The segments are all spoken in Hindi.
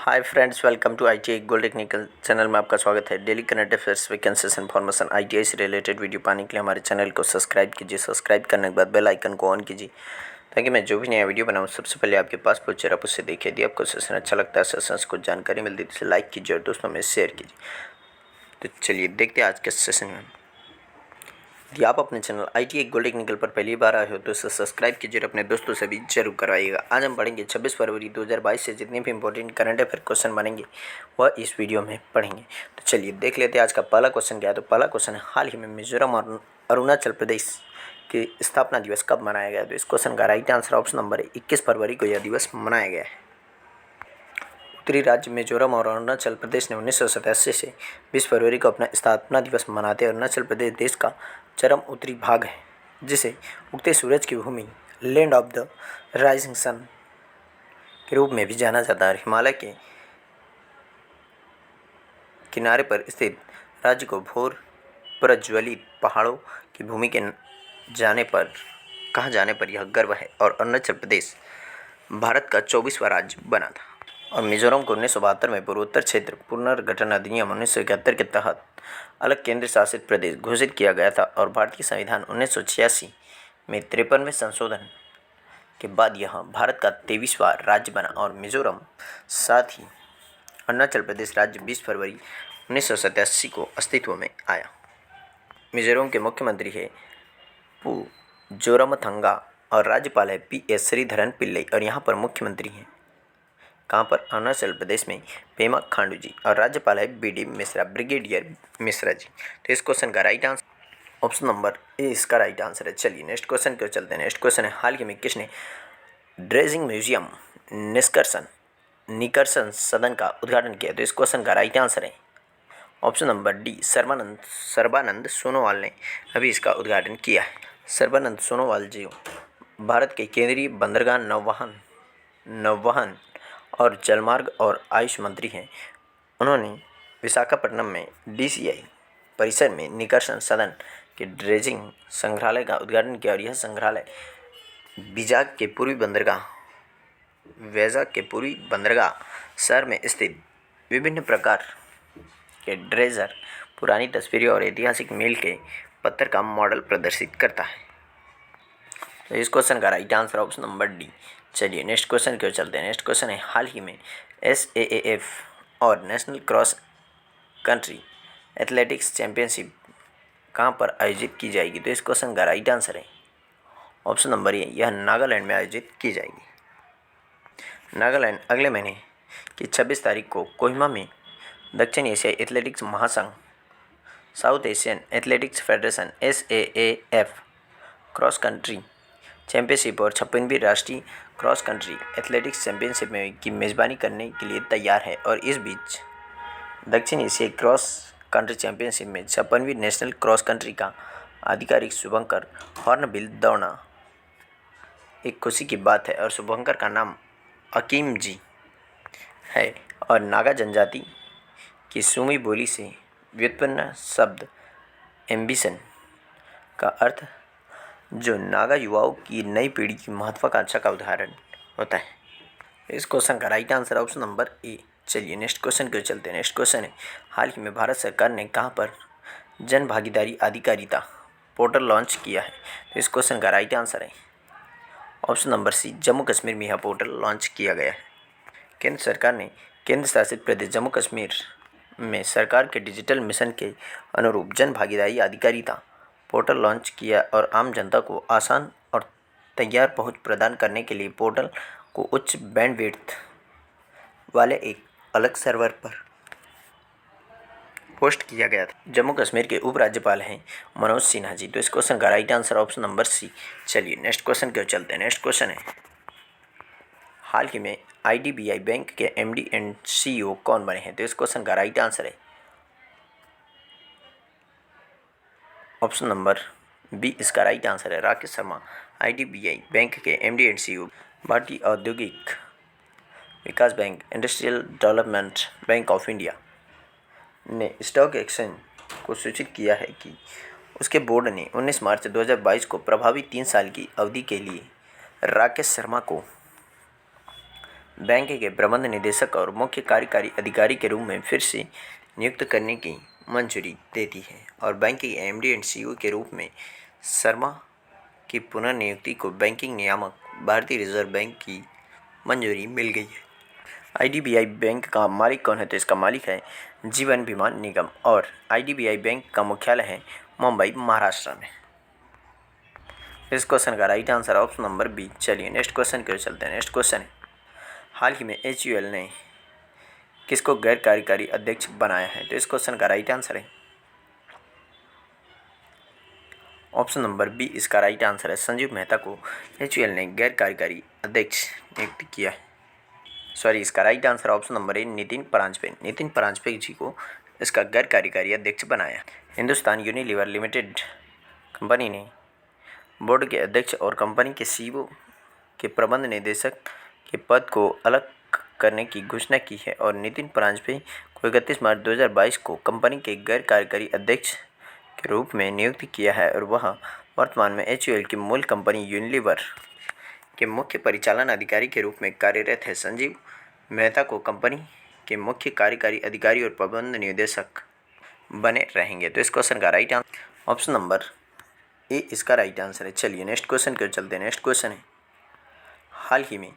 Hi friends, welcome to ITI gold technical channel में आपका स्वागत है। Daily current affairs, vacancies information ITI से रिलेटेड वीडियो पाने के लिए हमारे चैनल को सब्सक्राइब कीजिए। सब्सक्राइब करने के बाद बेल आइकन को ऑन कीजिए ताकि मैं जो भी नया वीडियो बनाऊँ सबसे पहले आपके पास पहुंचे। आप उससे देखिए। यदि आपको सेशन अच्छा लगता है, सेशन से कुछ जानकारी मिलती है तो लाइक कीजिए और दोस्तों में शेयर कीजिए। तो चलिए देखते हैं आज के सेशन में। यदि आप अपने चैनल ITI गोल्ड टेक्निकल पर पहली बार आए हो तो इसे सब्सक्राइब कीजिए और अपने दोस्तों से भी जरूर करवाइएगा। आज हम पढ़ेंगे 26 फरवरी 2022 से जितने भी इंपॉर्टेंट करंट अफेयर क्वेश्चन बनेंगे वह इस वीडियो में पढ़ेंगे। तो चलिए देख लेते हैं आज का पहला क्वेश्चन क्या है। तो पहला क्वेश्चन है, हाल ही में मिजोरम और अरुणाचल प्रदेश की स्थापना दिवस कब मनाया गया? तो इस क्वेश्चन का राइट आंसर ऑप्शन नंबर 21 फरवरी को यह दिवस मनाया गया है। उत्तरी राज्य मिजोरम और अरुणाचल प्रदेश ने 1987 से 20 फरवरी को अपना स्थापना दिवस मनाते हैं। अरुणाचल प्रदेश देश का चरम उत्तरी भाग है जिसे उगते सूरज की भूमि, land of the rising sun के रूप में भी जाना जाता है। हिमालय के किनारे पर स्थित राज्य को भोर प्रज्वलित पहाड़ों की भूमि के कहा जाने पर यह गर्व है। और अरुणाचल प्रदेश भारत का 24वां राज्य बना था। और मिजोरम को 1972 में पूर्वोत्तर क्षेत्र पुनर्गठन अधिनियम 1971 के तहत अलग केंद्र शासित प्रदेश घोषित किया गया था। और भारतीय संविधान 1986 में 53वें संशोधन के बाद यह भारत का 23वां राज्य बना। और मिजोरम साथ ही अरुणाचल प्रदेश राज्य 20 फरवरी 1987 को अस्तित्व में आया। मिजोरम के मुख्यमंत्री है पू जोरमथंगा और राज्यपाल है PS श्रीधरन पिल्लई। और यहाँ पर मुख्यमंत्री हैं कहाँ पर? अरुणाचल प्रदेश में पेमा खांडू जी। और राज्यपाल है BD मिश्रा, ब्रिगेडियर मिश्रा जी। तो इस क्वेश्चन का राइट आंसर ऑप्शन नंबर ए इसका राइट आंसर है। चलिए नेक्स्ट क्वेश्चन क्यों चलते हैं। नेक्स्ट क्वेश्चन है, हाल ही में किसने ड्रेजिंग म्यूजियम निकर्सन सदन का उद्घाटन किया? तो इस क्वेश्चन का राइट आंसर है option number D, Sarbananda Sonowal ने अभी इसका उद्घाटन किया है। सर्बानंद सोनोवाल जी भारत के केंद्रीय बंदरगाह, नौवहन और जलमार्ग और आयुष मंत्री हैं। उन्होंने विशाखापट्टनम में DCI परिसर में निकर्सन सदन के ड्रेजिंग संग्रहालय का उद्घाटन किया। और यह संग्रहालय वेजाग के पूर्वी बंदरगाह शहर में स्थित विभिन्न प्रकार के ड्रेजर, पुरानी तस्वीरें और ऐतिहासिक मील के पत्थर का मॉडल प्रदर्शित करता है। तो इस क्वेश्चन का right answer option number D. चलिए नेक्स्ट क्वेश्चन क्यों चलते हैं। नेक्स्ट क्वेश्चन है, हाल ही में SAAF और national cross country athletics championship कहाँ पर आयोजित की जाएगी? तो इस क्वेश्चन का राइट आंसर है ऑप्शन नंबर ए, यह नागालैंड में आयोजित की जाएगी। नागालैंड अगले महीने की 26 तारीख को कोहिमा में दक्षिण एशियाई एथलेटिक्स महासंघ, south Asian athletics federation SAAF cross country championship और 56वीं राष्ट्रीय क्रॉस कंट्री एथलेटिक्स चैंपियनशिप में की मेज़बानी करने के लिए तैयार है। और इस बीच दक्षिण एशियाई क्रॉस कंट्री चैंपियनशिप में 56वीं नेशनल क्रॉस कंट्री का आधिकारिक शुभंकर हॉर्नबिल दौड़ना एक खुशी की बात है। और शुभंकर का नाम अकीम जी है। और नागा जनजाति की सुमी बोली से व्युत्पन्न शब्द एम्बिशन का अर्थ जो नागा युवाओं की नई पीढ़ी की महत्वाकांक्षा का उदाहरण होता है। इस क्वेश्चन का राइट आंसर ऑप्शन नंबर ए। चलिए नेक्स्ट क्वेश्चन क्यों चलते हैं। नेक्स्ट क्वेश्चन है, हाल ही में भारत सरकार ने कहाँ पर जन भागीदारी अधिकारिता पोर्टल लॉन्च किया है? तो इस क्वेश्चन का राइट आंसर है option number C, Jammu Kashmir में यह पोर्टल लॉन्च किया गया है। केंद्र सरकार ने केंद्र शासित प्रदेश जम्मू कश्मीर में सरकार के डिजिटल मिशन के अनुरूप जन भागीदारी अधिकारिता पोर्टल लॉन्च किया। और आम जनता को आसान और तैयार पहुंच प्रदान करने के लिए पोर्टल को उच्च बैंडविड्थ वाले एक अलग सर्वर पर पोस्ट किया गया था। जम्मू कश्मीर के उपराज्यपाल हैं मनोज सिन्हा जी। तो इस क्वेश्चन का right answer option number C. चलिए नेक्स्ट क्वेश्चन क्यों चलते हैं। नेक्स्ट क्वेश्चन है, हाल ही में IDBI बैंक के MD एंड CEO कौन बने हैं? तो इस क्वेश्चन का राइट आंसर है ऑप्शन नंबर बी इसका राइट आंसर है राकेश शर्मा। IDBI बैंक के MD एंड CEO भारतीय औद्योगिक विकास bank, industrial development bank of India ने स्टॉक एक्सचेंज को सूचित किया है कि उसके बोर्ड ने 19 मार्च 2022 को प्रभावी 3 साल की अवधि के लिए राकेश शर्मा को बैंक के प्रबंध निदेशक और मुख्य कार्यकारी अधिकारी के रूप में फिर से नियुक्त करने की मंजूरी देती है और बैंक के एमडी एंड सीईओ के रूप में शर्मा की पुनर्नियुक्ति को बैंकिंग नियामक भारतीय रिजर्व बैंक की मंजूरी मिल गई है। आईडीबीआई बैंक का मालिक कौन है? तो इसका मालिक है जीवन बीमा निगम और आईडीबीआई बैंक का मुख्यालय है मुंबई, महाराष्ट्र में। इस क्वेश्चन का right answer option number B. चलिए नेक्स्ट क्वेश्चन की ओर चलते हैं। नेक्स्ट क्वेश्चन है, हाल ही में एचयूएल ने किसको गैर कार्यकारी अध्यक्ष बनाया है? तो इस क्वेश्चन का राइट आंसर है ऑप्शन नंबर बी। इसका राइट आंसर है संजीव मेहता को एचयूएल ने गैर कार्यकारी अध्यक्ष नियुक्त किया है। सॉरी, इसका right answer option number A Nitin Paranjpe ji को इसका गैर कार्यकारी अध्यक्ष बनाया। हिंदुस्तान यूनिलीवर लिमिटेड कंपनी ने बोर्ड के अध्यक्ष और कंपनी के सीईओ के प्रबंध निदेशक के पद को अलग करने की घोषणा की है और नितिन परांजपे को 31 मार्च 2022 को कंपनी के गैर कार्यकारी अध्यक्ष के रूप में नियुक्त किया है और वह वर्तमान में एचयूएल की मूल कंपनी यूनिलीवर के मुख्य परिचालन अधिकारी के रूप में कार्यरत है। संजीव मेहता को कंपनी के मुख्य कार्यकारी अधिकारी और प्रबंध निदेशक बने रहेंगे। तो इस क्वेश्चन का राइट आंसर ऑप्शन नंबर ए इसका राइट आंसर है। चलिए नेक्स्ट क्वेश्चन की ओर चलते हैं। नेक्स्ट क्वेश्चन है, हाल ही में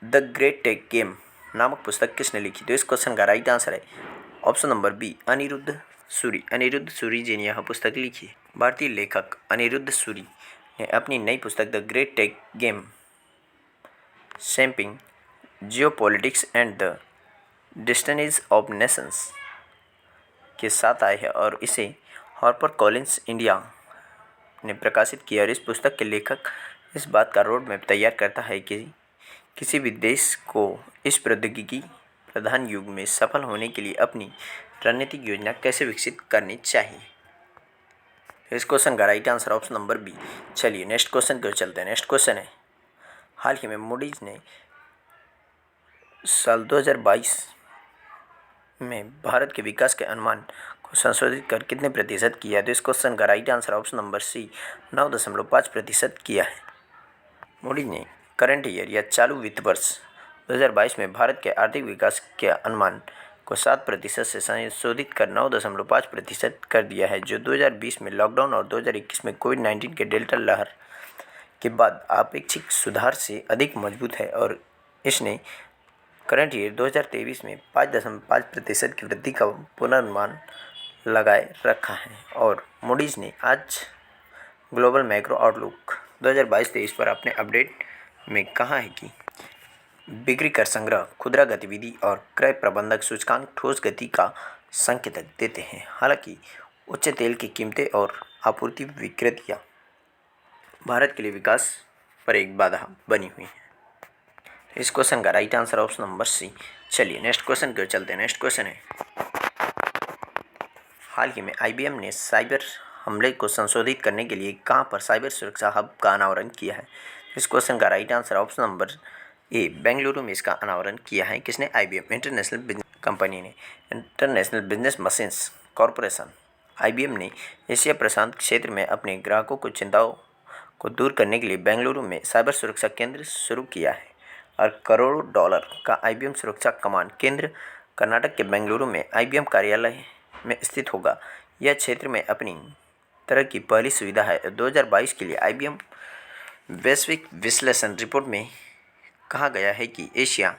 द ग्रेट टेक गेम नामक पुस्तक किसने लिखी? तो इस क्वेश्चन का राइट आंसर है option number B Anirudh Suri ji ने यह पुस्तक लिखी है। भारतीय लेखक अनिरुद्ध सूरी ने अपनी नई पुस्तक the great tech game shaping geopolitics and the destinies of nations के साथ आए हैं और इसे हार्पर कॉलिंस इंडिया ने प्रकाशित किया। और इस पुस्तक के लेखक इस बात का रोड मैप तैयार करता है कि किसी भी देश को इस प्रौद्योगिकी प्रधान युग में सफल होने के लिए अपनी रणनीतिक योजना कैसे विकसित करनी चाहिए। इस क्वेश्चन का right answer option number B. चलिए नेक्स्ट क्वेश्चन की ओर चलते हैं। नेक्स्ट क्वेश्चन है, हाल ही में मूडीज ने साल 2022 में भारत के विकास के अनुमान को संशोधित कर कितने प्रतिशत किया? तो इस क्वेश्चन का right answer option number C 9.5% किया है। मूडीज ने करंट ईयर या चालू वित्त वर्ष 2022 में भारत के आर्थिक विकास के अनुमान को 7% से संशोधित कर 9.5% कर दिया है, जो 2020 में लॉकडाउन और 2021 में कोविड-19 के डेल्टा लहर के बाद अपेक्षित सुधार से अधिक मजबूत है और इसने करंट ईयर 2023 में 5.5% की वृद्धि का पूर्वानुमान लगाए रखा है। और मूडीज ने आज ग्लोबल मैक्रो आउटलुक 2022-23 पर अपने अपडेट में कहा है कि बिक्री कर संग्रह, खुदरा गतिविधि और क्रय प्रबंधक सूचकांक ठोस गति का संकेत देते हैं। हालांकि उच्च तेल की कीमतें और आपूर्ति विकृतियां भारत के लिए विकास पर एक बाधा बनी हुई है। इस क्वेश्चन का right answer option number C. चलिए नेक्स्ट क्वेश्चन की ओर चलते हैं। नेक्स्ट क्वेश्चन है, हाल ही में आईबीएम ने साइबर हमले को संशोधित करने के लिए कहां पर साइबर सुरक्षा हब का अनावरण किया है? इस क्वेश्चन का राइट आंसर ऑप्शन नंबर ए बेंगलुरु में इसका अनावरण किया है। किसने? आईबीएम इंटरनेशनल बिजनेस कंपनी ने। International business machines corporation IBM ने एशिया प्रशांत क्षेत्र में अपने ग्राहकों को चिंताओं को दूर करने के लिए बेंगलुरु में साइबर सुरक्षा केंद्र शुरू किया है और करोड़ों डॉलर का आईबीएम सुरक्षा कमांड केंद्र कर्नाटक के बेंगलुरु में आईबीएम कार्यालय में स्थित होगा। यह क्षेत्र में अपनी तरह की पहली सुविधा है। 2022 के लिए आईबीएम वैश्विक विश्लेषण रिपोर्ट में कहा गया है कि एशिया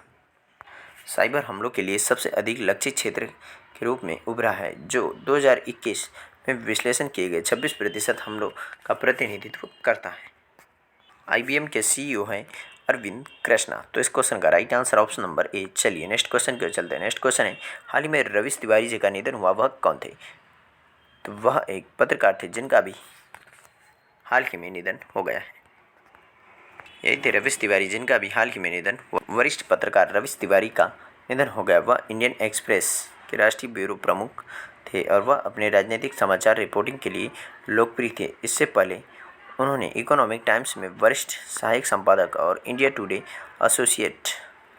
साइबर हमलों के लिए सबसे अधिक लक्षित क्षेत्र के रूप में उभरा है, जो 2021 में विश्लेषण किए गए 26% हमलों का प्रतिनिधित्व करता है। आईबीएम के सीईओ हैं अरविंद कृष्णा। तो इस क्वेश्चन का राइट आंसर ऑप्शन नंबर ए। चलिए नेक्स्ट क्वेश्चन की ओर चलते हैं। नेक्स्ट क्वेश्चन है, हाल ही में रवीश तिवारी जी का निधन हुआ, वह कौन थे? तो वह एक पत्रकार थे जिनका भी हाल ही में निधन हो गया है। यही थे रवीश तिवारी जिनका भी हाल ही में निधन हुआ। वरिष्ठ पत्रकार रवीश तिवारी का निधन हो गया। वह इंडियन एक्सप्रेस के राष्ट्रीय ब्यूरो प्रमुख थे और वह अपने राजनीतिक समाचार रिपोर्टिंग के लिए लोकप्रिय थे। इससे पहले उन्होंने इकोनॉमिक टाइम्स में वरिष्ठ सहायक संपादक और इंडिया टुडे एसोसिएट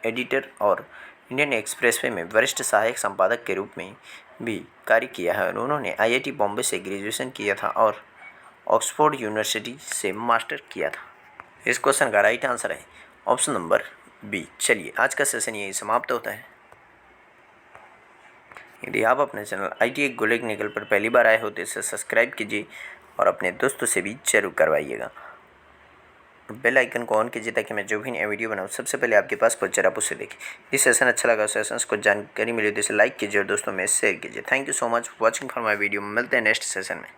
एडिटर और इंडियन एक्सप्रेस में वरिष्ठ सहायक संपादक के रूप में भी कार्य किया है। और उन्होंने आईआईटी बॉम्बे से ग्रेजुएशन किया था और ऑक्सफोर्ड यूनिवर्सिटी से मास्टर किया था। इस क्वेश्चन का राइट आंसर है ऑप्शन नंबर बी। चलिए आज का सेशन यही समाप्त होता है। यदि आप अपने चैनल ITI गोलेक्निकल पर पहली बार आए हो तो इसे सब्सक्राइब कीजिए और अपने दोस्तों से भी जरूर करवाइएगा। बेल आइकन को ऑन कीजिए ताकि मैं जो भी नया वीडियो बनाऊँ सबसे पहले आपके पास पहुंचे, आप उसे देखें। इस सेशन अच्छा लगा, सेशंस को जानकारी मिली तो इसे लाइक कीजिए और दोस्तों में शेयर कीजिए। Thank you so much for watching for my video. मिलते हैं नेक्स्ट सेशन में।